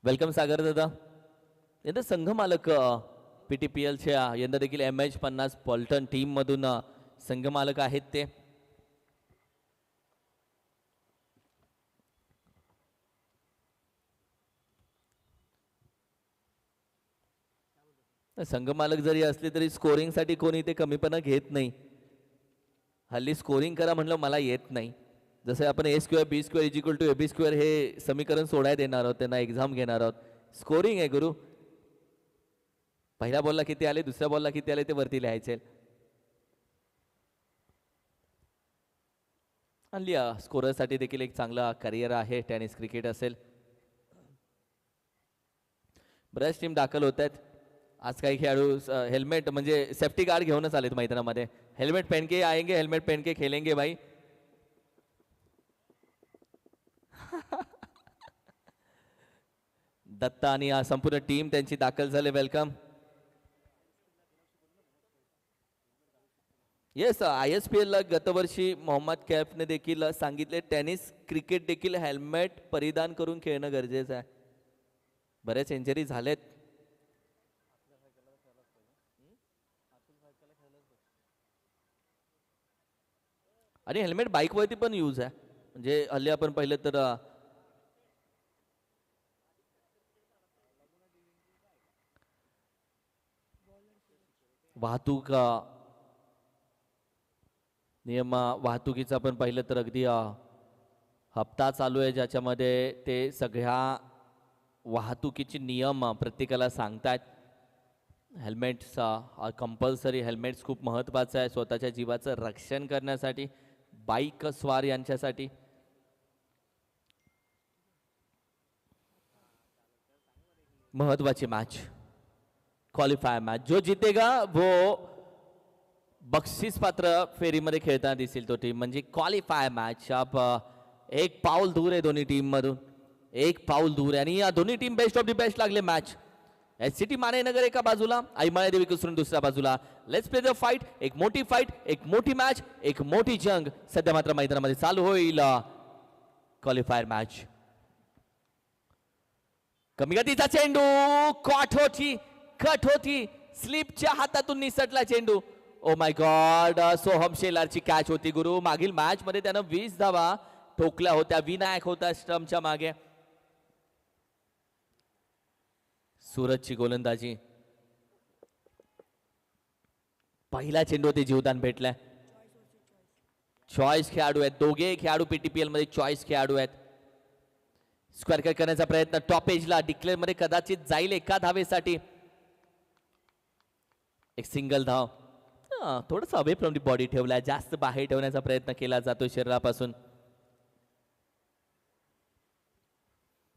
Welcome सागर दादा. यंदा संघ मालक PTPLच्या यंदा देखील MH50 पॉल्टन टीममधून संघ मालक आहेत ते. संघ मालक जरी असले तरी स्कोरिंगसाठी कोणी ते कमीपणा घेत नाही. हल्ली स्कोरिंग करा म्हणलं मला येत नाही. जसं आपण A² B² = AB² हे समीकरण सोडायला देणार आहोत, त्यांना एक्झाम घेणार आहोत. स्कोरिंग आहे गुरु. पहिल्या बॉलला किती आले, दुसऱ्या बॉलला किती आले ते वरती लिहायचे. हल्ली स्कोररसाठी देखील एक चांगला करिअर आहे. टेनिस क्रिकेट असेल. बऱ्याच टीम दाखल होत आहेत. आज काही खेळाडू हेल्मेट म्हणजे सेफ्टी गार्ड घेऊनच आलेत मैदानामध्ये. हेल्मेट पहन के आएंगे, हेल्मेट पहन के खेलेंगे भाई. दत्ता आणि संपूर्ण टीम त्यांची दाखल झाले. वेलकम. येस, ISPL ला गतवर्षी मोहम्मद कैफने देखील सांगितले टेनिस क्रिकेट देखील हेल्मेट परिधान करून खेळणं गरजेचं आहे. बरेच इंजरी झालेत. आणि हेल्मेट बाईकवरती पण यूज आहे. म्हणजे हल्ली आपण पाहिलं तर वाहतूक नियम वाहतुकीचं आपण पाहिलं तर अगदी हप्ता चालू आहे ज्याच्यामध्ये ते सगळ्या वाहतुकीचे नियम प्रत्येकाला सांगतात. Helmets compulsory. हेल्मेट्स खूप महत्त्वाचं आहे स्वतःच्या जीवाचं रक्षण करण्यासाठी, बाईक स्वार यांच्यासाठी. महत्वाची मॅच, क्वालिफायर मॅच. जो जीतेगा वो बक्षीस पात्र फेरीमध्ये खेळताना दिसेल तो टीम. म्हणजे क्वालिफायर मॅच. अब एक पाऊल दूर आहे दोन्ही टीम मधून, एक पाऊल दूर आहे. आणि या दोन्ही team best of the best लागले मॅच. SCT मानेनगर एका बाजूला, आई मायादेवी कुसरून दुसऱ्या बाजूला. Let's play the fight. एक मोठी फाईट, एक मोठी मॅच, एक मोठी जंग सध्या मात्र मैदानामध्ये चालू होईल. Qualifier match. कमी गतीचा चेंडू, कट होती, स्लिपच्या हातातून निसटला चेंडू. Oh my god. सोहम शेलारची कॅच होती गुरु. मागील मॅच मध्ये त्यानं 20 धावा ठोकल्या होत्या. विनायक होता स्टंपच्या मागे. सूरजची गोलंदाजी. पहिला चेंडू ते जीवदान भेटलाय. चॉईस खेळाडू आहेत दोघे खेळाडू. PTPL मध्ये चॉईस खेळाडू आहेत. स्क्वेअर कट करण्याचा प्रयत्न टॉप एजला. डिक्लेअर मध्ये कदाचित जाईल एका धावेसाठी. एक सिंगल धाव. थोडंसं अवे फ्रॉम दी बॉडी ठेवलाय, जास्त बाहेर ठेवण्याचा प्रयत्न केला जातो शरीरापासून.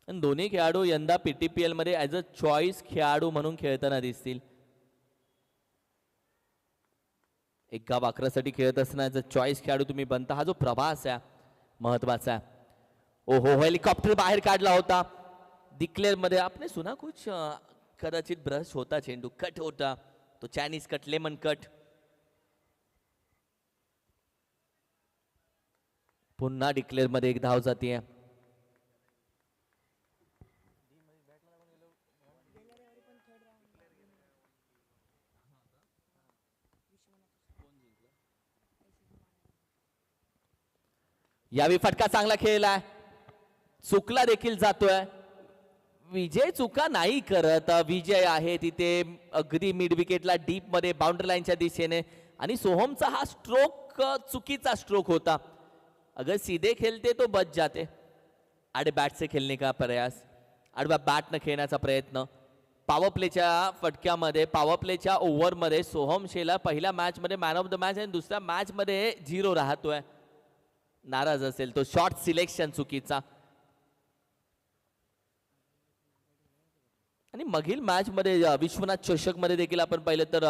दोन्ही खेळाडू यंदा PTPL मध्ये ॲज अ चॉईस खेळाडू म्हणून खेळताना दिसतील. एक गाव अकरासाठी खेळत असताना ॲज अ चॉईस खेळाडू तुम्ही बनता. हा जो प्रवास आहे महत्वाचा आहे. ओहो, हेलिकॉप्टर बाहेर काढला होता. डिक्लेअर मध्ये आपने सुना कुछ कदाचित ब्रश होता, चेंडू कट होता. तो चायनीज कट, लेमन कट. पुन्हा डिक्लेअर मध्ये एक धाव जातीये. यावेळी फटका चांगला खेळलाय. चुकला देखील जातोय. विजय चुका नाही करत. विजय आहे तिथे अगदी मिड विकेटला डीप मध्ये बाउंड्री लाईनच्या दिशेने. आणि सोहमचा हा स्ट्रोक चुकीचा स्ट्रोक होता. अगर सीधे खेलते तो बच जाते. आडे बॅट से खेलने का प्रयास, आडव्या बॅटनं खेळण्याचा प्रयत्न. पॉवर प्लेच्या फटक्यामध्ये, पॉवर प्लेच्या ओव्हरमध्ये सोहम शेलार पहिल्या मॅच मध्ये मॅन ऑफ द मॅच आणि दुसऱ्या मॅच मध्ये 0 राहतोय. नाराज असेल तो. शॉर्ट सिलेक्शन चुकीचा. आणि मागील मॅच मध्ये विश्वनाथ चषक मध्ये देखील आपण पाहिलं तर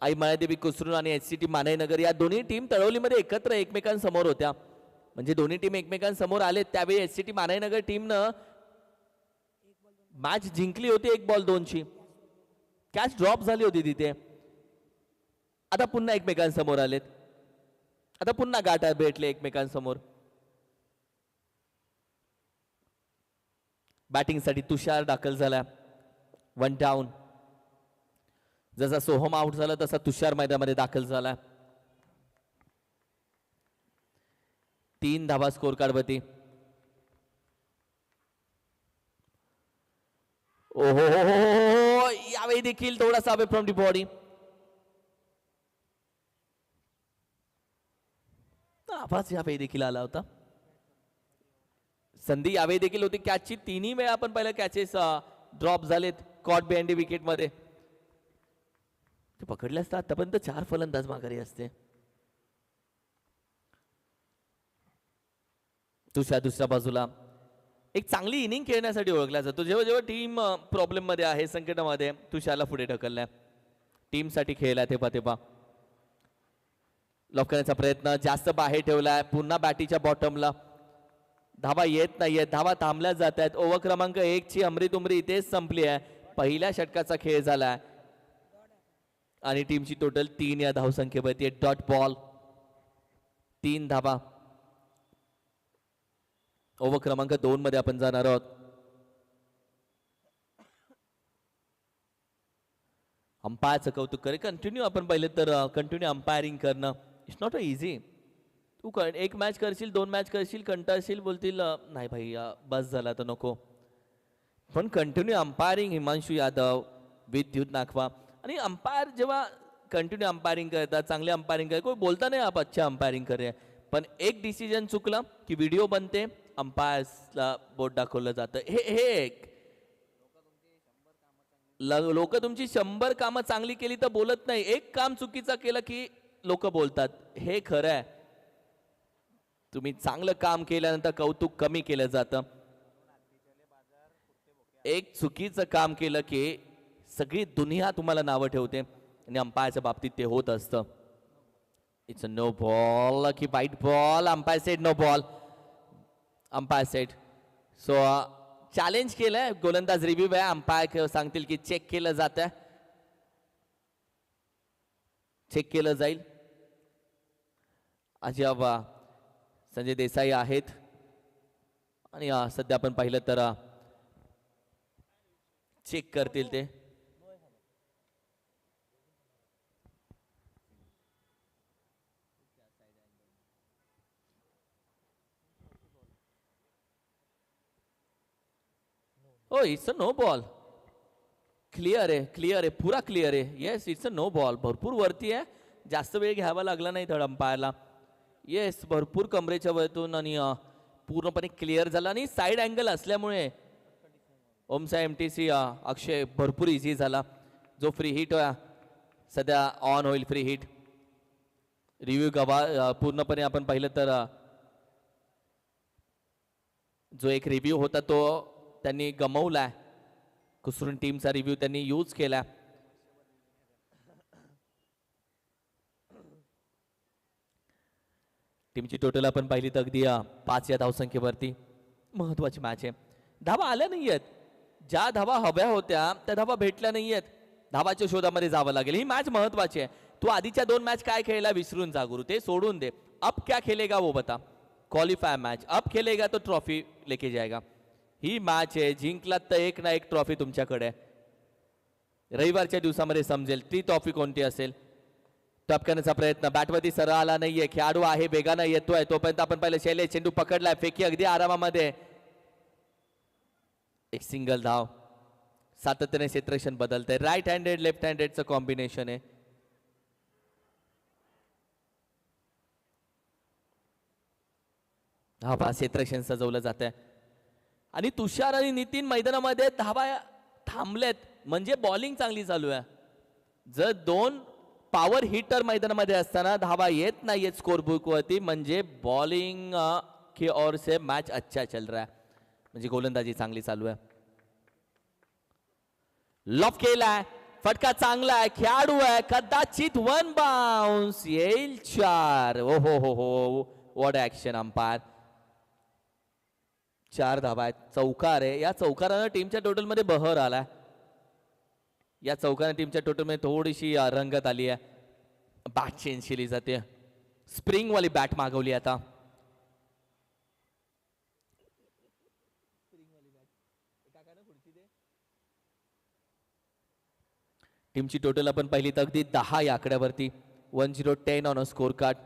आई मायादेवी कुसरून आणि SCT मानेनगर या दोन्ही टीम तळवलीमध्ये एकत्र एकमेकांसमोर होत्या. म्हणजे दोन्ही टीम एकमेकांसमोर आले त्यावेळी SCT मानेनगर टीमनं मॅच जिंकली होती 1-2 कॅच ड्रॉप झाली होती तिथे. आता पुन्हा एकमेकांसमोर आलेत. आता पुन्हा गाठा भेटले एकमेकांसमोर. बॅटिंगसाठी तुषार दाखल झाला. 1 डाऊन. जसा सोहम आउट झाला तसा तुषार मैदानामध्ये दाखल झाला. 3 धावा स्कोर कार्ड वरती. ओहो हो, यावेळी देखील थोडासा अवे फ्रॉम दी बॉडी. आवाज यावेळी देखील आला होता. संधी यावेळी देखील होती कॅचची. 3ही वेळा आपण पहिल्या कॅचेस ड्रॉप झालेत कॉट बिहाइंड विकेट मध्ये. ते पकडले असता आतापर्यंत 4 फलंदाज माघारी असते. दुसऱ्या बाजूला एक चांगली इनिंग खेळण्यासाठी ओळखला जातो. जेव्हा जेव्हा टीम प्रॉब्लेम मध्ये आहे, संकटामध्ये, तुषारला पुढे ढकललाय. टीमसाठी खेळलाय तेव्हा लॉक करण्याचा प्रयत्न जास्त बाहेर ठेवलाय. पुन्हा बॅटीच्या बॉटमला. धावा येत नाहीये. धावा थांबल्या जात आहेत. ओव्हर क्रमांक 1 ची अमृत उमरी इथेच संपली आहे. पहिल्या षटकाचा खेळ झालाय आणि टीमची टोटल 3 या धावसंख्येवरती. Dot ball. 3 धावा. ओव्हर क्रमांक 2 मध्ये आपण जाणार आहोत. अंपायरचं कौतुक करे. कंटिन्यू आपण पाहिलं तर कंटिन्यू अंपायरिंग करणं इट्स नॉट अ इझी. तू एक मॅच करशील, 2 मॅच करशील, कंटाळशील, बोलतील नाही भाई बस झाला तर नको. पण कंटिन्यू अंपायरिंग हिमांशू यादव, विद्युत नाखवा. आणि अंपायर जेव्हा कंटिन्यू अंपायरिंग करतात, चांगले अंपायरिंग करतात, कोई बोलता नाही आप अच्छा अंपायरिंग कर रहे. पण एक डिसिजन चुकलं की व्हिडिओ बनते, अंपायर्सला बोट दाखवलं जातं. हे एक लोक तुमची 100 कामं चांगली केली तर बोलत नाही. एक काम चुकीचं केलं की लोक बोलतात. हे खरं आहे. तुम्ही चांगलं काम केल्यानंतर कौतुक कमी केलं जातं. एक चुकीचं काम केलं की सगळी दुनिया तुम्हाला नावं ठेवते आणि अंपायरच्या बाबतीत ते होत असतं. इट्स अ नो बॉल की wide ball. Umpire said no ball. Umpire said. So challenge केलंय. गोलंदाज रिव्ह्यू आहे. अंपायर सांगतील की चेक केलं जात आहे. चेक केलं जाईल. अजब संजय देसाई आहेत आणि सध्या आपण पाहिलं तर चेक करतील ते. Oh it's a no ball. Clear आहे, क्लिअर आहे, पुरा क्लिअर आहे. Yes it's a no ball. भरपूर वरती आहे. जास्त वेळ घ्यावा लागला नाही थर्ड अंपायरला. येस भरपूर कमरेच्या वरतून आणि पूर्णपणे क्लिअर झाला. आणि साईड अँगल असल्यामुळे ओमसा MTC अक्षय भरपूर इझी झाला. जो फ्री हिट सध्या ऑन होईल. फ्री हिट रिव्ह्यू पूर्णपणे आपण पाहिलं तर जो एक रिव्ह्यू होता तो त्यांनी गमावलाय. कुसरून टीमचा रिव्ह्यू त्यांनी यूज केला. टीमची टोटल आपण पाहिली तर अगदी 5 या धावसंख्येवरती. महत्वाची मॅच आहे. धावा आल्या नाहीयेत. ज्या धावा हव्या होत्या त्या धावा भेटल्या नाहीयेत. धावाच्या शोधामध्ये जावं लागेल. ही मॅच महत्वाची आहे. तू आधीच्या 2 मॅच काय खेळला विसरून जा गुरु. ते सोडून दे. अब क्या खेलेगा वो बता. Qualifier match. अब खेलेगा तो ट्रॉफी लेके जाएगा. ही मॅच आहे. जिंकलात तर एक ना एक ट्रॉफी तुमच्याकडे. रविवारच्या दिवसामध्ये समजेल ती ट्रॉफी कोणती असेल. टॉप करण्याचा प्रयत्न. बॅटवरती सरळ आला नाहीये. खेळाडू आहे, वेगानं येतोय. तोपर्यंत आपण पाहिलं शैलेश चेंडू पकडलाय. फेकी अगदी आरामामध्ये. एक सिंगल धाव. सातत्याने क्षेत्ररक्षण बदलतंय. राईट हँडेड लेफ्ट हँडेडचं कॉम्बिनेशन आहे. हा बा क्षेत्ररक्षण सजवलं जात आहे. आणि तुषार आणि नितीन मैदानामध्ये धावा थांबलेत म्हणजे बॉलिंग चांगली चालू आहे. जर 2 पॉवर हिटर मैदानामध्ये असताना धावा येत नाहीयेत स्कोर बुक वरती म्हणजे बॉलिंग की ओर से मैच अच्छा चल रहा है. म्हणजे गोलंदाजी चांगली चालू आहे. लॉफ केलाय. फटका चांगला आहे. खेळाडू आहे. कदाचित 1 बाउन्स येईल. 4. ओ हो व्हॉट ऍक्शन अंपायर. 4 धावा आहेत. चौकार आहे. या चौकारानं टीमच्या टोटल मध्ये बहर आलाय. या चौकाने टीमच्या टोटल मध्ये थोडीशी रंगत आली आहे. बॅट चेंज केली जाते. स्प्रिंग वाली बॅट मागवली आता. टीमची टोटल आपण पहिली तर अगदी 10 या आकड्यावरती 10-10 ऑन अ स्कोर कार्ड.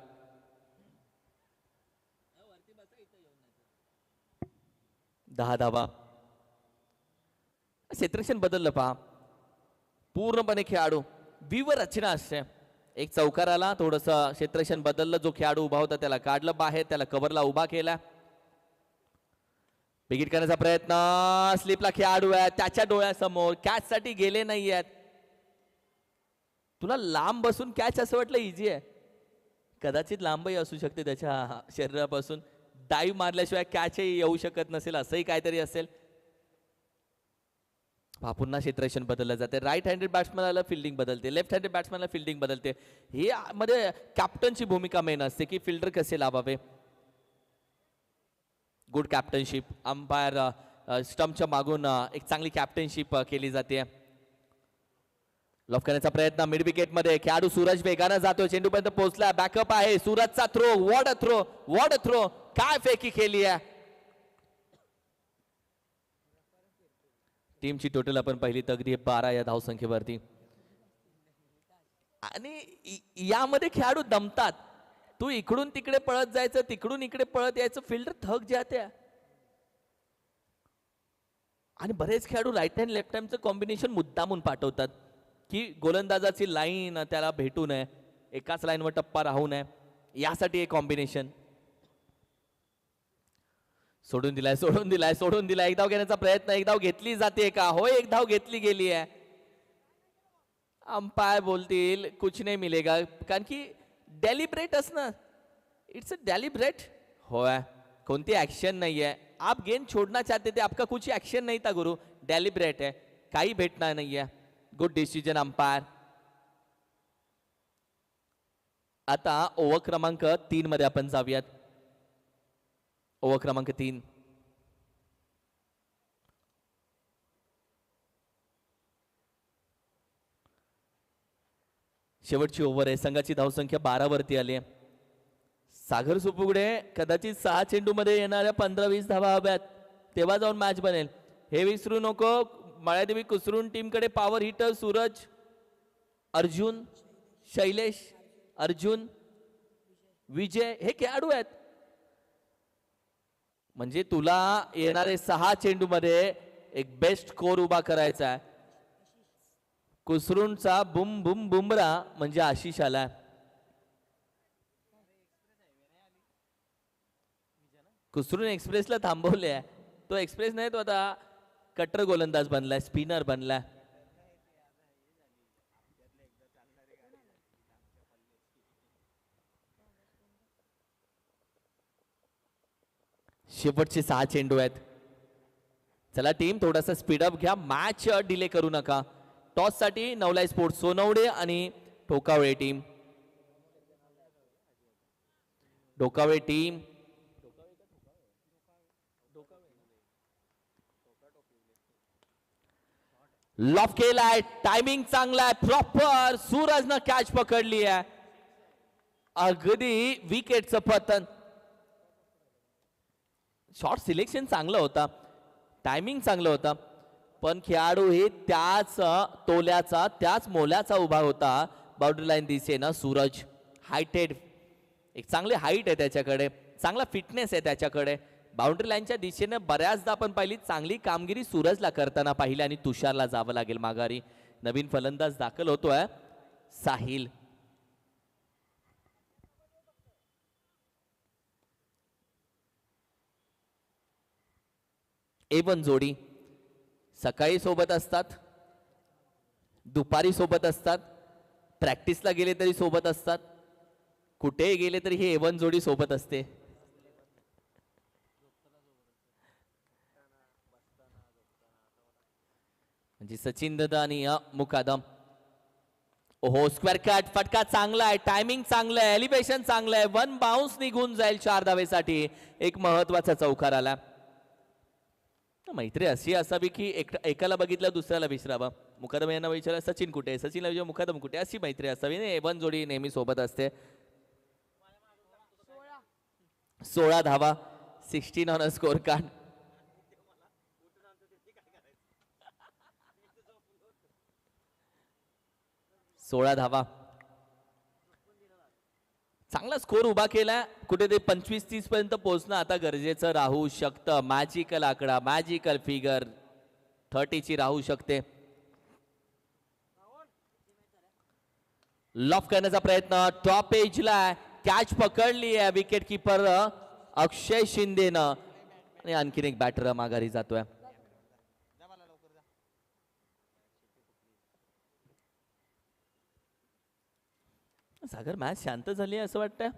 10 धावा. क्षेत्ररक्षण बदललं पहा पूर्णपणे. खेळाडू विवर रचना असते. एक चौकार आला, थोडस क्षेत्ररक्षण बदललं, जो खेळाडू उभा होता त्याला काढलं बाहेर, त्याला कव्हरला उभा केला. विकेट करण्याचा प्रयत्न, स्लिपला खेळाडू आहे त्याच्या डोळ्यासमोर, कॅच साठी गेले नाही आहेत. तुला लांब बसून कॅच असं वाटलं इझी आहे, कदाचित लांबही असू शकते त्याच्या शरीरापासून. डाईव्ह मारल्याशिवाय कॅचही येऊ शकत नसेल, असंही काहीतरी असेल. पुन्हा क्षेत्ररक्षण बदललं जाते. राईट हँडेड बॅट्समॅनला फिल्डिंग बदलते, लेफ्ट हँडेड बॅट्समॅनला फिल्डिंग बदलते. हे मध्ये कॅप्टनची भूमिका मेन असते की फिल्डर कसे लावावे. गुड कॅप्टनशिप, अंपायर स्टंपच्या मागून एक चांगली कॅप्टनशिप केली जाते. लॉफ करण्याचा प्रयत्न मिड विकेट मध्ये, खेळाडू सूरज वेगानं जातोय, चेंडूपर्यंत पोहोचला, बॅकअप आहे सूरजचा. Throw, what a throw, what a throw, काय फेकी केली आहे. टीमची टोटल आपण पहिली तगदी 12 या धावसंख्येवरती. आणि यामध्ये खेळाडू दमतात. तू इकडून तिकडे पळत जायचं, तिकडून इकडे पळत यायचं, फिल्डर थक जाते. आणि बरेच खेळाडू राईट हँड लेफ्ट हँडचं कॉम्बिनेशन मुद्दामून पाठवतात की गोलंदाजाची लाईन त्याला भेटू नये, एकाच लाईनवर टप्पा राहू नये, यासाठी एक कॉम्बिनेशन. सोडून दिलाय, सोडून दिलाय, सोडून दिलाय. एक धाव घेण्याचा प्रयत्न, एक धाव घेतली जाते का? होय, एक धाव घेतली गेली आहे. अंपायर बोलतील कुछ नाही मिलेगा, कारण की डेलिब्रेट असणं, इट्स अ डेलिब्रेट. होय, कोणती ऍक्शन नाहीये. आप गेंद छोड़ना चाहते थे, आपका कुछ ऍक्शन नहीं था गुरु, डेलिब्रेट है, काही भेटणार नाहीये. Good decision umpire. आता ओव्हर क्रमांक 3 मध्ये आपण जाऊयात. ओव्हर क्रमांक 3. शेवटची ओव्हर आहे. संघाची धावसंख्या 12 वरती आली आहे. सागर सुपुगडे कदाचित 6 चेंडू मध्ये येणाऱ्या 15-20 धावा हव्यात, तेव्हा जाऊन मॅच बनेल. हे विसरू नको. माळादेवी कुसरून टीमकडे पॉवर हिटर सूरज, अर्जुन, शैलेश, अर्जुन, विजय हे खेळाडू आहेत. म्हणजे तुला येणारे 6 चेंडू मध्ये एक बेस्ट स्कोर उभा करायचा आहे. कुसरूनचा बुम बुम बुमरा म्हणजे आशिष आला. कुसरून एक्सप्रेसला थांबवले आहे. तो एक्सप्रेस नाही, तो आता कट्टर गोलंदाज बनलाय, स्पिनर बनलाय. शेवटचे 6 चेंडू आहेत. चला टीम, थोडासा स्पीडअप घ्या, मॅच डिले करू नका. टॉस साठी नवलाई स्पोर्ट्स सोनवडे आणि ठोकावळे टीम. ठोकावळे टीम लॉफ केलाय, टायमिंग चांगला आहे, प्रॉपर सूरजनं कॅच पकडली आहे. अगदी विकेटचं पतन. शॉर्ट सिलेक्शन चांगलं होता, टायमिंग चांगलं होता, पण खेळाडू हे त्याच तोल्याचा, त्याच मोल्याचा उभा होता. बाउंड्री लाईन दिसेना. सूरज हायटेड, एक चांगली हाईट आहे त्याच्याकडे, चांगला फिटनेस आहे त्याच्याकडे. बाउंड्री लाईनच्या दिशेने बऱ्याचदा आपण पाहिली चांगली कामगिरी सूरजला करताना पाहिली. आणि तुषारला जावं लागेल माघारी. नवीन फलंदाज दाखल होतोय साहिल. A1 जोडी सकाळी सोबत असतात, दुपारी सोबत असतात, प्रॅक्टिसला गेले तरी सोबत असतात, कुठेही गेले तरी हे A1 जोडी सोबत असते. म्हणजे सचिन दादा आणि मुकादम. ओहो, स्क्वेअर कट, फटका चांगला आहे, टायमिंग चांगलं आहे, एलिव्हेशन चांगलं आहे. 1 बाउन्स निघून जाईल 4 धावेसाठी. एक महत्वाचा चौकार आला. मैत्री अशी असावी की एकाला बघितलं दुसऱ्याला विसरावं. मुकादम यांना विचारलं सचिन कुठे, सचिनला विचार मुकादम कुठे, अशी मैत्री असावी. A1 जोडी नेहमी सोबत असते. 16 धावा, 16 ऑन अ स्कोर कार्ड. 16 धावा. चांगला स्कोर उभा केलाय. कुठेतरी 25-30 पर्यंत पोहोचणं आता गरजेचं राहू शकतं. मॅजिकल आकडा, मॅजिकल फिगर 30ची राहू शकते. लॉफ करण्याचा प्रयत्न टॉप एजला कॅच पकडली आहे विकेट किपर अक्षय शिंदेनं आणि आणखीन एक बॅटर माघारी जातोय. सागर मॅच शांत झाली आहे असं वाटतंय.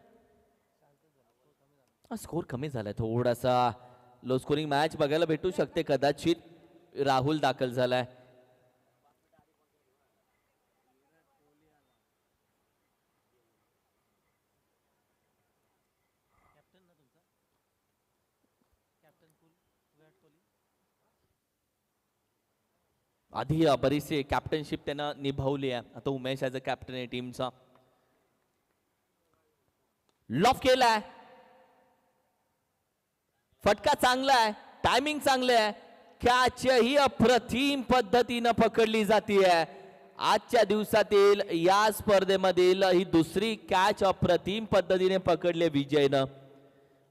स्कोर कमी झालाय थोडासा. लो स्कोरिंग मॅच बघायला भेटू शकते कदाचित. राहुल दाखल झालाय. आधी बरीचशी कॅप्टनशिप त्यानं निभावली आहे. आता उमेश ॲज अ कॅप्टन आहे टीमचा. लॉफ केलाय. फटका चांगला आहे. टायमिंग चांगलं आहे. कॅच ही अप्रतिम पद्धतीनं पकडली जाते. आजच्या दिवसातील या स्पर्धेमधील ही दुसरी कॅच अप्रतिम पद्धतीने पकडले विजयनं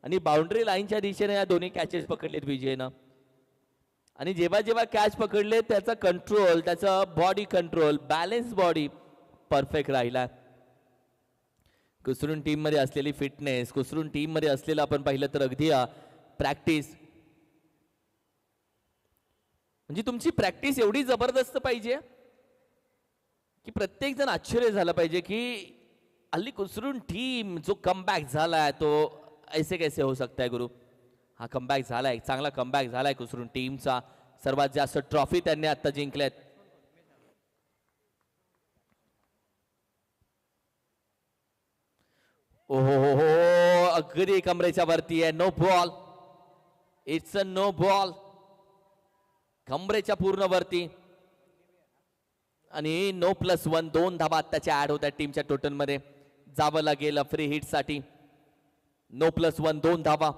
आणि बाउंड्री लाईनच्या दिशेने या दोन्ही कॅचेस पकडलेत विजयनं. आणि जेव्हा जेव्हा कॅच पकडले त्याचा कंट्रोल, त्याचा body control, balance body perfect राहिला. कुसरून टीम मध्ये असलेली फिटनेस, कुसरून टीम मध्ये असलेलं आपण पाहिलं तर अगदी प्रॅक्टिस, म्हणजे तुमची प्रॅक्टिस एवढी जबरदस्त पाहिजे की प्रत्येक जण आश्चर्य झालं पाहिजे की हल्ली कुसरून टीम जो कमबॅक झालाय तो ऐसे कैसे हो सकता है गुरु. हा कमबॅक झालाय, चांगला कमबॅक झालाय कुसरून टीमचा. सर्वात जास्त ट्रॉफी त्यांनी आता जिंकल्यात. ओहो हो हो, अगदी कमरेच्या वरती आहे. No ball, it's a no ball. कमरेच्या पूर्ण वरती आणि नो +1. 2 धाबा आत्ताच्या ऍड होत्या टीमच्या टोटल मध्ये. जावं लागेल फ्री हिट साठी. नो +1, 2 धाबा.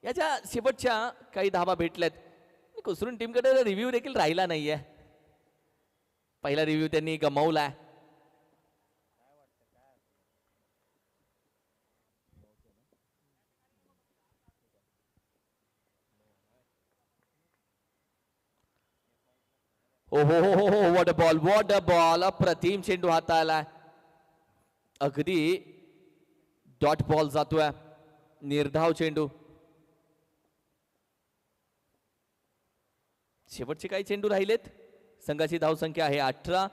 याच्या शेवटच्या काही धाबा भेटल्यात. कुसरून टीमकडे रिव्ह्यू देखील राहिला नाहीये. पहिला रिव्ह्यू त्यांनी गमावलाय. ओ हो हो हो, what a ball, what a ball. अप्रतिम चेंडू हाताळलाय. अगदी डॉट बॉल जातोय. निर्धाव चेंडू. शेवटचे काही चेंडू राहिलेत. संघाची धावसंख्या आहे 18.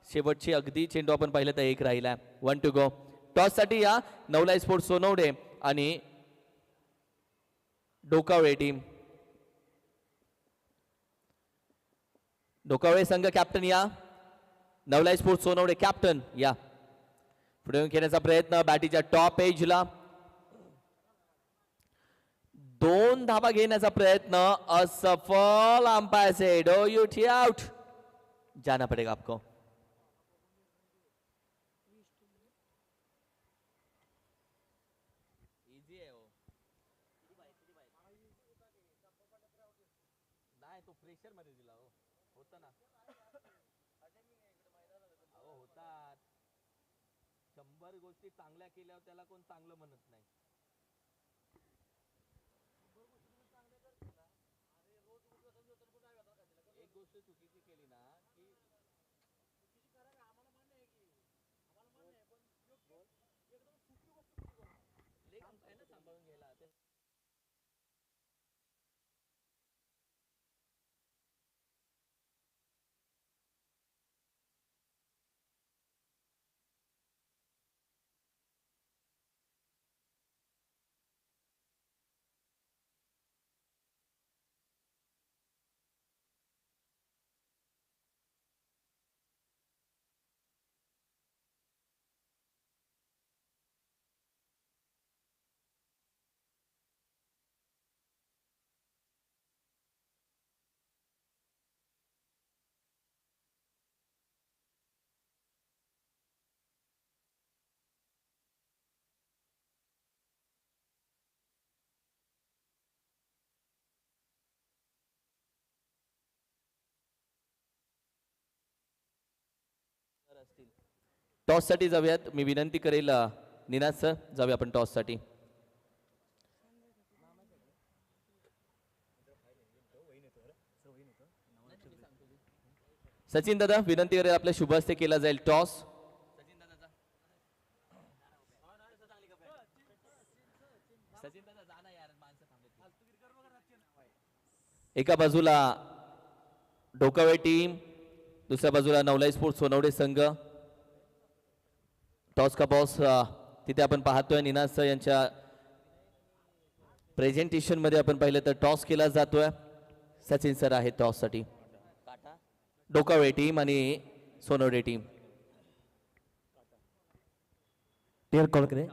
शेवटचे अगदी चेंडू आपण पाहिलं तर एक राहिला. 1 टू गो. टॉस साठी या नवलाई स्पोर्ट्स सोनवडे आणि डोकावळे टीम. डोकावळे संघ कॅप्टन या. नवलाई स्पोर्ट्स सोनवडे कॅप्टन या. पुढे येऊन खेळण्याचा प्रयत्न बॅटीच्या टॉप एजला. 2 धाबा घेण्याचा प्रयत्न असफल. अंपायर से डो यू टी आउट. जाना पड़ेगा आपको. इजी है वो. नाही तो प्रेशर मध्ये दिला हो. होता ना. अहो होतात. 100 गोष्टी चांगल्या केल्यावर त्याला कोण चांगलं म्हणत नाही. एक गोष्ट चुकीची केली ना की लेग अंपायरला सांभाळून घ्यायला. टॉस साठी जाऊयात. मी विनंती करेल निनाद सर, जाऊया आपण टॉस साठी. सचिन दादा, विनंती करेल आपल्या शुभ हस्ते केला जाईल टॉस. एका बाजूला डोकावे टीम, दुसऱ्या बाजूला नवलाई स्पोर्ट्स सोनवडे संघ. टॉस का बॉस तिथे आपण पाहतोय निनाद सर यांच्या प्रेझेंटेशन मध्ये आपण पाहिलं तर टॉस केला जातोय. सचिन सर आहेत टॉस साठी. डोकावे टीम आणि सोनवडे टीम. डिअर कॉलकडे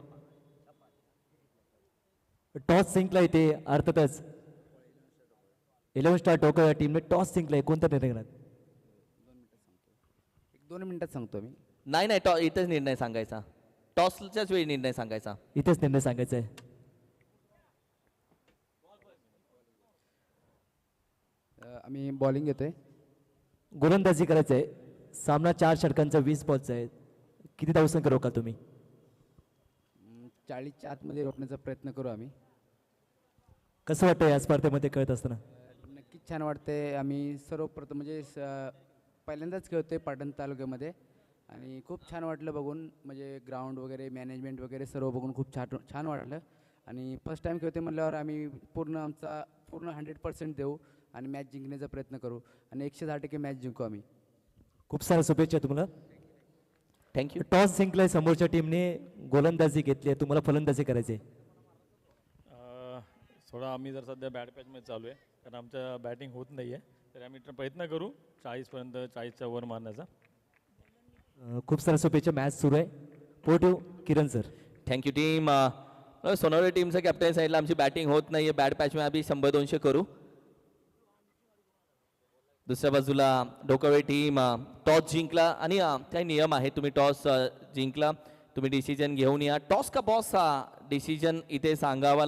टॉस जिंकला इथे अर्थातच 11 स्टार डोकावे टीमने टॉस जिंकलाय. कोणता निर्णय घेणार? 2 मिनिटात सांगतो मी. नाही नाही, इथेच निर्णय सांगायचा. टॉसच्याच वेळी निर्णय सांगायचा. इथेच निर्णय सांगायचा आहे. आम्ही बॉलिंग घेतोय. गोलंदाजी करायचं आहे. सामना 4 षटकांचा 20 बॉलचा आहे. किती धावसंख्या रोखाल तुम्ही? 40च्या आतमध्ये रोखण्याचा प्रयत्न करू आम्ही. कसं वाटतं या स्पर्धेमध्ये कळत असताना? नक्कीच छान वाटते. आम्ही सर्वप्रथम म्हणजे पहिल्यांदाच खेळतोय पाटण तालुक्यामध्ये आणि खूप छान वाटलं बघून. म्हणजे ग्राउंड वगैरे मॅनेजमेंट वगैरे सर्व बघून खूप छान वाटलं. आणि फर्स्ट टाईम खेळतोय म्हटल्यावर आम्ही पूर्ण 100% देऊ आणि मॅच जिंकण्याचा प्रयत्न करू आणि 110% मॅच जिंकू आम्ही. खूप साऱ्या शुभेच्छा तुम्हाला. थँक्यू. टॉस जिंकलाय, समोरच्या टीमने गोलंदाजी घेतली आहे, तुम्हाला फलंदाजी करायची आहे. थोडा आम्ही जर सध्या बॅट पॅचमध्ये चालू आहे कारण आमच्या बॅटिंग होत नाही आहे, तर आम्ही प्रयत्न करू 40पर्यंत 40च्या वर मारण्याचा. खूप साऱ्या शुभेच्छा. मॅच सुरू आहे. पोर्टिव Kiran sir. Thank you team. Sonavade टीमचं कॅप्टन सांगितलं आमची बॅटिंग होत नाहीये, बॅट पॅच मध्ये आम्ही 100-200 करू. दुसऱ्या बाजूला डोकावे टीम टॉस जिंकला आणि काही नियम आहे. तुम्ही टॉस जिंकला, तुम्ही डिसिजन घेऊन या. टॉस का बॉस हा डिसिजन इथे सांगावा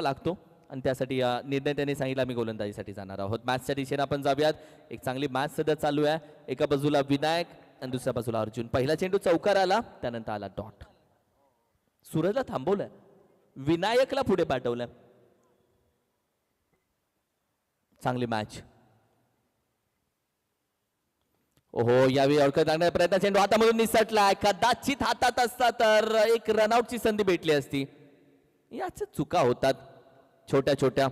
लागतो आणि त्यासाठी निर्णय त्यांनी सांगितला. आम्ही गोलंदाजीसाठी जाणार आहोत. मॅचच्या दिशेने आपण जाऊयात. एक चांगली मॅच सध्या चालू आहे. एका बाजूला विनायक आणि दुसऱ्या बाजूला अर्जुन. पहिला चेंडू चौकार आला, त्यानंतर आला डॉट. सूरजला थांबवलंय, विनायकला पुढे पाठवलंय. चांगली मॅच. ओहो, यावेळी अडकत आणण्याचा प्रयत्न. चेंडू हातामधून निसटलाय. कदाचित हातात असता तर एक रनआउटची संधी भेटली असती. याच चुका होतात छोट्या छोट्या.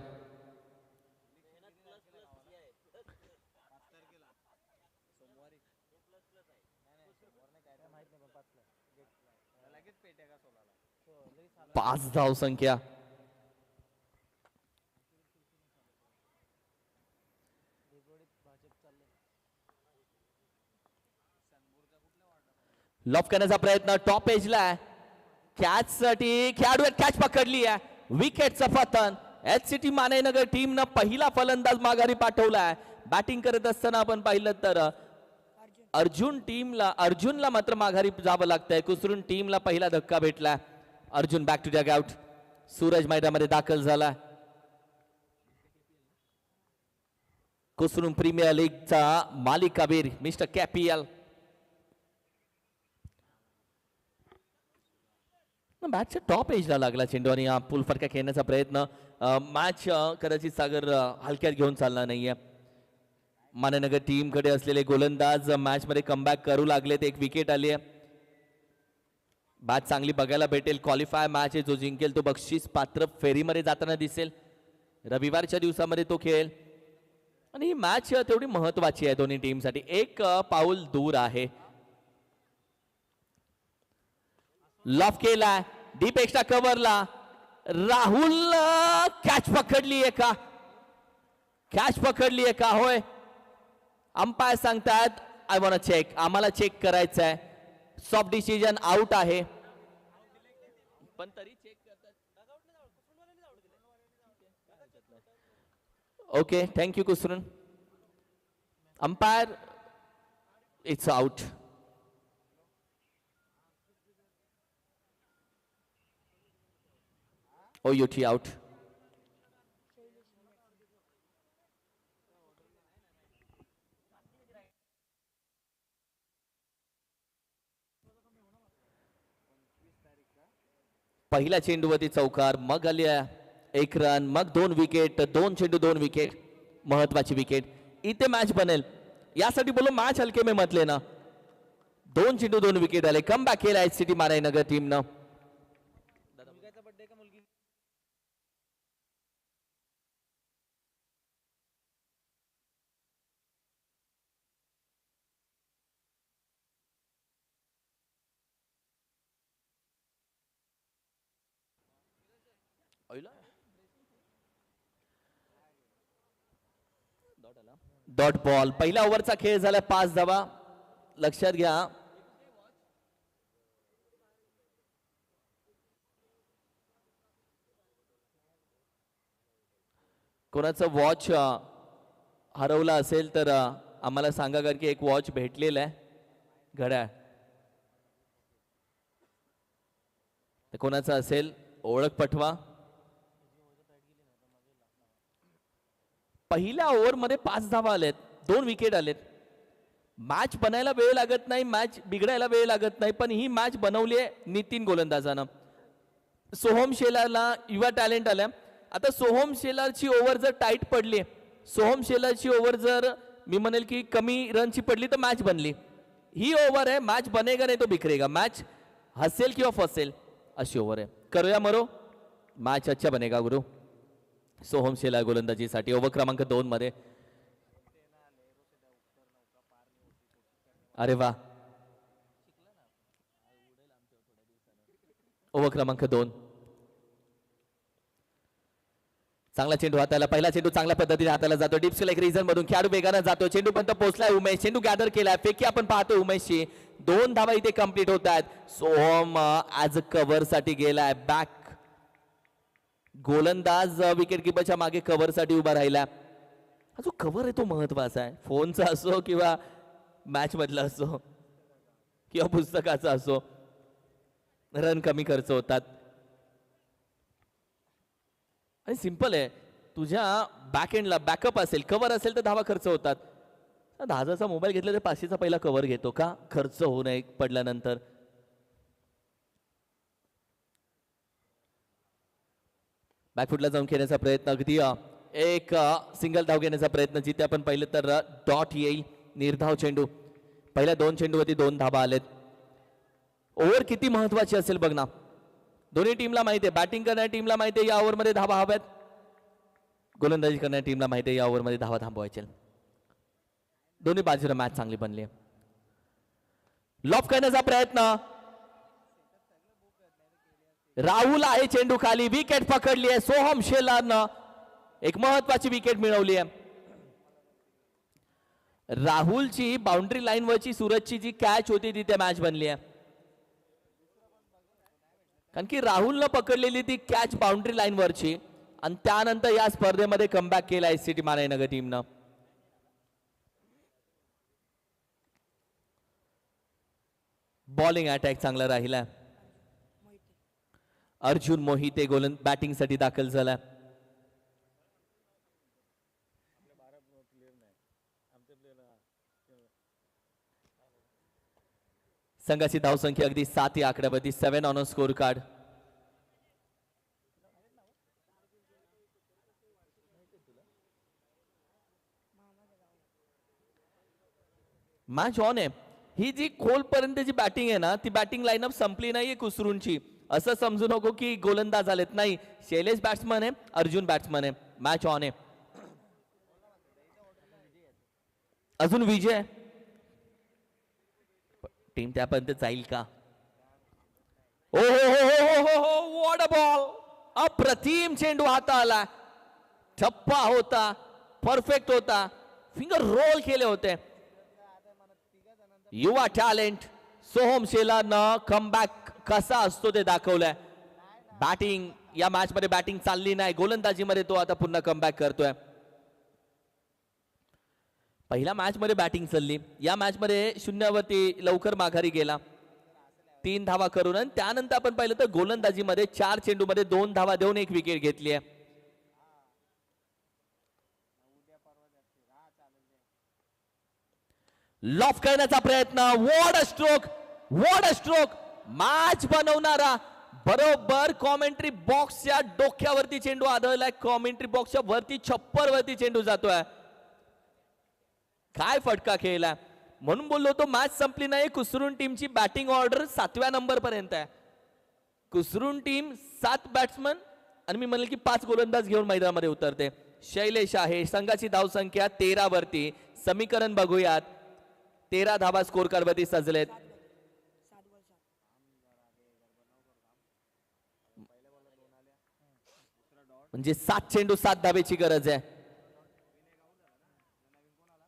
पाच धाव संख्या. लॉफ करण्याचा प्रयत्न टॉप एजला. कॅच साठी खेळाडू कॅच पकडली आहे. विकेटचं पतन. HCT मानेनगर टीमनं पहिला फलंदाज माघारी पाठवलाय. बॅटिंग करत असताना आपण पाहिलं तर अर्जुनला मात्र माघारी जावं लागतंय. कुसरून टीमला पहिला धक्का भेटला. Arjun back to dugout. Suraj मैदानामध्ये दाखल झाला. कुसरून प्रीमियर लीगचा मालिकावीर मिस्टर कॅपियल. मॅचच्या टॉप एजला लागला चेंडू आणि पुल फटका खेळण्याचा प्रयत्न. मॅच कदाचित सागर हलक्यात घेऊन चालला नाहीये. माननगर टीम कडे असलेले गोलंदाज मॅच मध्ये कमबॅक करू लागलेत. एक विकेट आली आहे. मॅच चांगली बघायला भेटेल. क्वालिफाय मॅच आहे, जो जिंकेल तो बक्षीस पात्र फेरीमध्ये जाताना दिसेल. रविवारच्या दिवसामध्ये तो खेळेल आणि ही मॅच तेवढी महत्वाची आहे दोन्ही टीमसाठी. एक पाऊल दूर आहे. लॉफ केलाय डीप एक्स्ट्रा कव्हरला. राहुल कॅच पकडली का? कॅच पकडली का? होय, अंपायर सांगतात आय वॉन्ट चेक. आम्हाला चेक करायचं आहे. सॉफ्ट डिसिजन आउट आहे, पण तरी चेक करतात. ओके, थँक्यू कुसरून. Umpire it's out. OUT out. पहिल्या चेंडूवरती चौकार, मग आली एक रन, मग 2 विकेट, 2 चेंडू 2 विकेट, महत्वाची विकेट. इथे मॅच बनेल यासाठी बोलो मॅच हलके में मत लेना. 2 चेंडू 2 विकेट आले. कम बॅक केला एचसीटी माराईनगर टीमनं. Dot ball. पहिल्या ओव्हरचा खेळ झाला 5 धावा. लक्षात घ्या कोणाचं वॉच हरवला असेल तर आम्हाला सांगा, कारण की एक वॉच भेटलेला आहे घड्याळ. तर कोणाचं असेल ओळख पटवा. पहिल्या ओव्हरमध्ये 5 धावा आलेत, 2 विकेट आलेत. मॅच बनायला वेळ लागत नाही, मॅच बिघडायला वेळ लागत नाही, पण ही मॅच बनवली आहे नितीन गोलंदाजानं. सोहम शेलारला युवा टॅलेंट आलाय. आता सोहम शेलारची ओव्हर जर टाईट पडली, सोहम शेलारची ओव्हर जर मी म्हणेल की कमी रनची पडली तर मॅच बनली. ही ओव्हर आहे, मॅच बनेगा नाही तो बिखरेगा. मॅच हसेल किंवा फसेल अशी ओव्हर आहे. करूया मरो, मॅच अच्छा बनेगा गुरु. सोहम शेलार गोलंदाजीसाठी ओव्हर क्रमांक 2 मध्ये. अरे वा, ओव्हर क्रमांक 2. चांगला चेंडू हाताला. पहिला चेंडू चांगल्या पद्धतीने हाताला जातो. डीप एक रिझन मधून खेळाडू वेगाने जातो. चेंडू पर्यंत पोहोचलाय उमेश. चेंडू गॅदर केलाय. फेकी आपण पाहतो उमेशची. 2 धावा इथे कंप्लीट होत आहेत. सोहम आज कव्हर साठी गेलाय. बॅक गोलंदाज विकेट किपरच्या मागे कव्हर साठी उभा राहिला. हा जो कव्हर आहे तो महत्वाचा आहे. फोनचा असो किंवा मॅच मधला असो किंवा पुस्तकाचा असो. रन कमी खर्च होतात आणि सिंपल आहे. तुझ्या बॅक एंडला बॅकअप असेल, कव्हर असेल तर धावा खर्च होतात. 10,000चा मोबाईल घेतला तर 500चा पहिला कव्हर घेतो का, खर्च होऊ नये पडल्यानंतर. बॅकफुटला जाऊन खेळण्याचा प्रयत्न, अगदी एक सिंगल धाव घेण्याचा प्रयत्न. जिथे आपण पाहिलं तर डॉट येईल. निर्धाव चेंडू. पहिल्या 2 चेंडूवरती 2 धावा आलेत. ओव्हर किती महत्वाची असेल बघ ना. दोन्ही टीमला माहिती आहे, बॅटिंग करणाऱ्या टीमला माहिती आहे या ओव्हरमध्ये धावा हव्यात, गोलंदाजी करणाऱ्या टीमला माहिती आहे या ओव्हरमध्ये धावा थांबवायच्या. दोन्ही बाजूला मॅच चांगली बनली. लॉफ करण्याचा प्रयत्न. राहुल आहे चेंडू खाली. विकेट पकडली आहे सोहम शेलारनं. एक महत्वाची विकेट मिळवली आहे. राहुलची बाउंड्री लाईन वरची सूरजची जी कॅच होती ती त्या मॅच बनली आहे. कारण की राहुलनं पकडलेली ती कॅच बाउंड्री लाईन वरची आणि त्यानंतर या स्पर्धेमध्ये कमबॅक केला एससीटी माराईनगर टीमनं. बॉलिंग अटॅक चांगला राहिला. अर्जुन मोहिते बॅटिंग साठी दाखल झाला. संघाची धावसंख्या अगदी 7 या आकड्यावरती. 7 on a score card. Match on आहे. ही जी खोलपर्यंतची बॅटिंग आहे ना, ती बॅटिंग लाईनअप संपली नाहीये कुसरूंची. असं समजू नको की गोलंदाज आलेत, नाही. शैलेश बॅट्समन आहे, अर्जुन बॅट्समन आहे. मॅच ऑन आहे. अजून विजय टीम त्यापर्यंत जाईल का. ओ हो हो हो हो हो, व्हॉट अ बॉल. अप्रतिम चेंडू हाता आला. ठप्पा होता, परफेक्ट होता, फिंगर रोल केले होते. युवा टॅलेंट सोहम शेलारनं कमबॅक कसा असतो ते दाखवलंय. बॅटिंग या मॅच मध्ये बॅटिंग चालली नाही, गोलंदाजीमध्ये तो आता पुन्हा कमबॅक करतोय. पहिल्या मॅच मध्ये बॅटिंग चालली, या मॅच मध्ये 0 वरती लवकर माघारी गेला 3 धावा करून. आणि त्यानंतर आपण पाहिलं तर गोलंदाजीमध्ये 4 चेंडू मध्ये 2 धावा देऊन 1 विकेट घेतली आहे. लॉफ करण्याचा प्रयत्न. What a stroke, what a stroke. Match बनवणारा बरोबर कॉमेंट्री बॉक्सच्या डोक्यावरती चेंडू आदळलाय. कॉमेंट्री बॉक्सच्या वरती छप्पर वरती चेंडू जातोय. काय फटका खेळला. म्हणून बोललो तो मॅच संपली नाही. कुसरून टीमची बॅटिंग ऑर्डर 7व्या नंबर पर्यंत आहे. कुसरून टीम 7 बॅट्समन आणि मी म्हणेल की 5 गोलंदाज घेऊन मैदानामध्ये उतरते. शैलेश आहे. संघाची धावसंख्या 13 वरती. समीकरण बघूयात. 13 धावा स्कोर कार्डवरती सजलेत. म्हणजे 7 चेंडू 7 धावेची गरज आहे.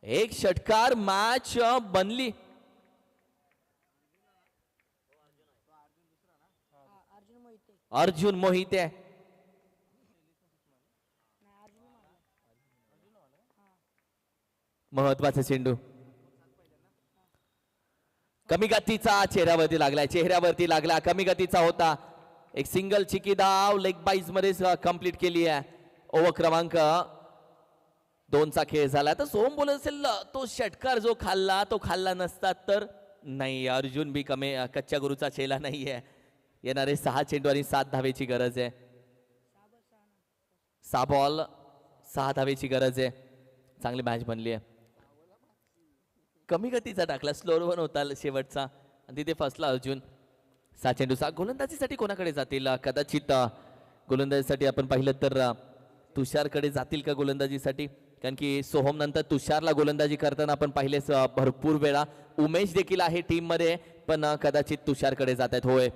एक षटकार मॅच बनली. अर्जुन मोहिते महत्वाचा चेंडू. कमी गतीचा चेहऱ्यावरती लागला. कमी गतीचा होता. एक सिंगल चिकी धाव लेग बाईज मध्ये कंप्लीट केली आहे. ओव्हर क्रमांक 2चा खेळ झाला. तर सोहम बोलत असेल तो षटकार जो खाल्ला तो खाल्ला नसता तर नाही. अर्जुन बी कच्च्या गुरुचा चेला नाहीये. येणारे 6 चेंडू आणि 7 धावेची गरज आहे. 6 बॉल 6 धावेची गरज आहे. चांगली मॅच बनली आहे. कमी गतीचा टाकला. स्लोअर वन होता शेवटचा आणि तिथे फसला अर्जुन. 6 चेंडू 6. गोलंदाजीसाठी कोणाकडे जातील. कदाचित गोलंदाजीसाठी आपण पाहिलं तर तुषारकडे जातील का गोलंदाजीसाठी. कारण की सोहम नंतर तुषारला गोलंदाजी करताना आपण पाहिलेच भरपूर वेळा. उमेश देखील आहे टीम मध्ये पण कदाचित तुषारकडे जात आहेत. होय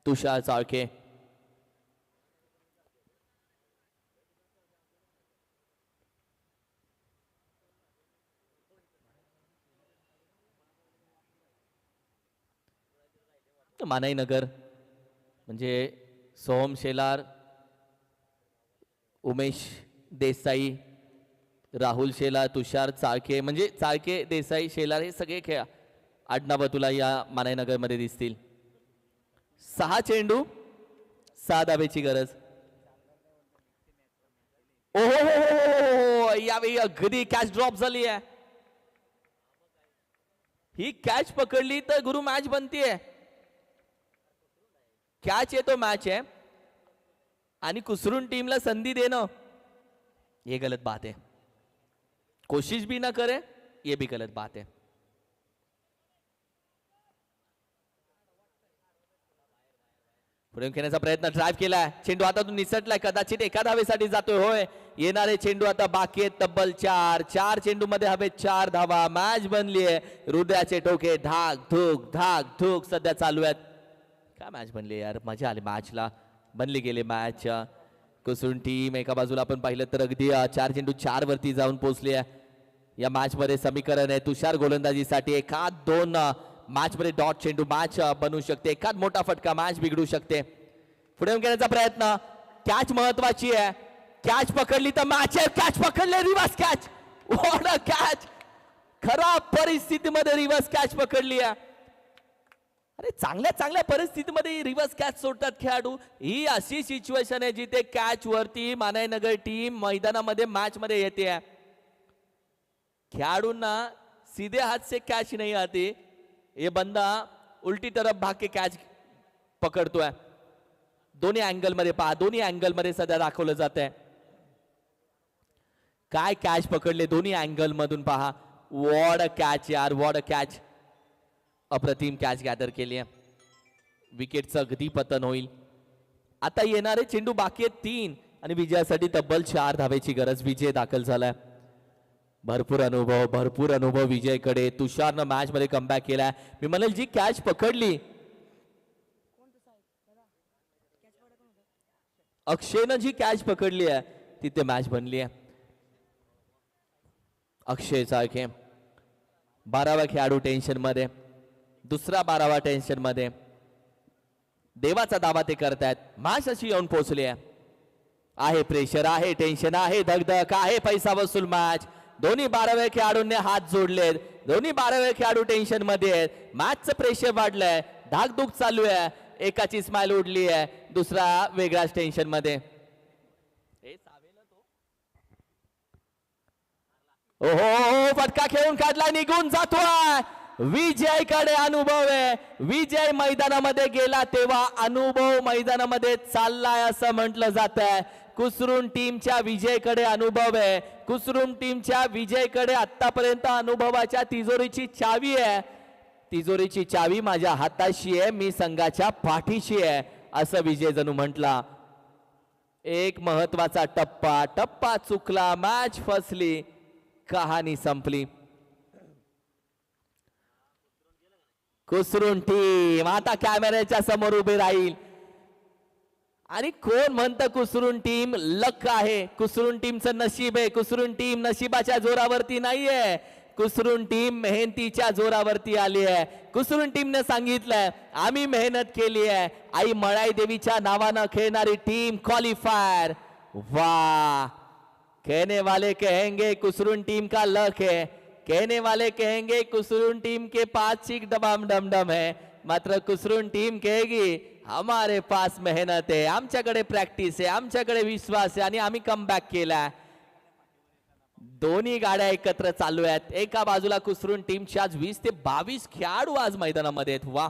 तुषार चाळके. मानाई नगर म्हणजे सोहम शेलार, उमेश देसाई, राहुल शेलार, तुषार चाळके म्हणजे चाळके देसाई शेलार हे सगळे खेळ आडनाव तुला या मानाई नगर मध्ये दिसतील. 6 चेंडू 6 धावेची गरज. ओहो यावेळी अगदी कॅच ड्रॉप झाली आहे. ही कॅच पकडली तर गुरु मॅच बनतीये. कॅच आहे तो मॅच आहे आणि कुसरून टीमला संधी देणं ये गलत बात है. कोशिश भी ना करे ये भी गलत बात है. पुढे खेळण्याचा प्रयत्न ड्राइव्ह केलाय. चेंडू आता तो निसटलाय. कदाचित एका धावेसाठी जातोय. होय येणारे चेंडू आता बाकी आहेत तब्बल 4 चेंडू मध्ये हवेत 4 धावा. मॅच बनली आहे. हृदयाचे ठोके धाक धूक सध्या चालू आहेत. काय मॅच बनली यार. मजा आली मॅचला. बनली गेली मॅच. कुसरून टीम एका बाजूला आपण पाहिलं तर अगदी 4 चेंडू 4 वरती जाऊन पोहोचली आहे. या मॅच मध्ये समीकरण आहे तुषार गोलंदाजीसाठी. एखाद 2 मॅच मध्ये डॉट चेंडू मॅच बनवू शकते. एखाद मोठा फटका मॅच बिघडू शकते. पुढे घेण्याचा प्रयत्न. कॅच महत्वाची आहे. कॅच पकडली तर मॅच आहे. कॅच पकडले reverse catch. What a catch. खराब परिस्थितीमध्ये रिव्हर्स कॅच पकडली आहे. अरे चांगल्या परिस्थितीमध्ये रिव्हर्स कॅच सोडतात खेळाडू. ही अशी सिच्युएशन आहे जिथे कॅच वरती मानाई नगर टीम मैदानामध्ये मॅच मध्ये येते. खिलाड़ूना सीधे हाथ से कैच नहीं आती. ये बंदा उल्टी तरफ भाग के कैच पकडतोय. दोन्ही अँगल मध्ये पहा. दोन्ही अँगल मध्ये सध्या दाखवलं जात आहे. काय कॅच पकडले दोन्ही अँगल मधून पहा. वॉट अ कॅच यार. What a catch. अप्रतिम कॅच गॅदर केली आहे. विकेटचं अगदी पतन होईल. आता येणारे चेंडू बाकी आहेत 3 आणि विजयासाठी तब्बल 4 धावेची गरज. विजय दाखल झालाय. भरपूर अनुभव विजयकडे. तुषारनं मॅच मध्ये कमबॅक केलाय. मी म्हणेल जी कॅच पकडली अक्षयनं जी कॅच पकडली आहे तिथे मॅच बनली आहे. अक्षय सारखे 12वा खेळाडू टेन्शन मध्ये. दुसरा 12वा टेन्शन मध्ये. देवाचा दावा ते करतायत. मॅच अशी येऊन पोहोचली आहे. प्रेशर आहे. टेन्शन आहे. धगधग आहे. पैसा वसूल मॅच. दोन्ही 12व्या खेळाडूंनी हात जोडलेत. दोन्ही 12व्या खेळाडू टेन्शन मध्ये आहेत. मॅचचं प्रेशर वाढलंय. धाकधूक चालू आहे. एकाची स्माइल उडली आहे. दुसरा वेगळाच टेन्शन मध्ये. ओहो फटका खेळून काढला. निघून जातोय. विजयकडे अनुभव आहे. विजय मैदानामध्ये गेला तेव्हा अनुभव मैदानामध्ये चाललाय असं म्हटलं जात आहे. कुसरून टीमच्या विजयकडे अनुभव आहे. कुसरून टीमच्या विजयकडे आतापर्यंत अनुभवाच्या तिजोरीची चावी आहे. तिजोरीची चावी माझ्या हाताशी आहे, मी संघाच्या पाठीशी आहे असं विजय जणू म्हटला. एक महत्वाचा टप्पा चुकला, मॅच फसली, कहाणी संपली. कुसरून टीम आता कॅमेऱ्याच्या समोर उभी राहील. आणि कोण म्हणतं कुसरून टीम लक आहे, कुसरून टीमचं नशीब आहे. कुसरून टीम नशिबाच्या जोरावरती नाहीये, कुसरून टीम मेहनतीच्या जोरावरती आली आहे. कुसरून टीमने सांगितलंय आम्ही मेहनत केली आहे. आई मळाई देवीच्या नावानं खेळणारी टीम क्वालिफायर. वाह, कहने वाले कहेंगे कुसरून टीम का लक है, कहने वाले कहेंगे कुसरून टीम के पास चिक डबाम डमडम है, मात्र कुसरून टीम कहेगी हमारे पास मेहनत है, आमच्याकडे प्रॅक्टिस आहे, आमच्याकडे विश्वास आहे आणि आम्ही कमबॅक केला. दोन्ही गाड्या एकत्र चालू आहेत. एका बाजूला कुसरून टीमच्या आज 20 ते 22 खेळाडू आज मैदानामध्ये आहेत. वा,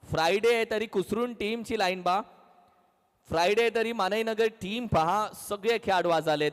फ्रायडे आहे तरी कुसरून टीमची लाईन बा. फ्रायडे तरी मानईनगर टीम पहा, सगळे खेळाडू आज आलेत.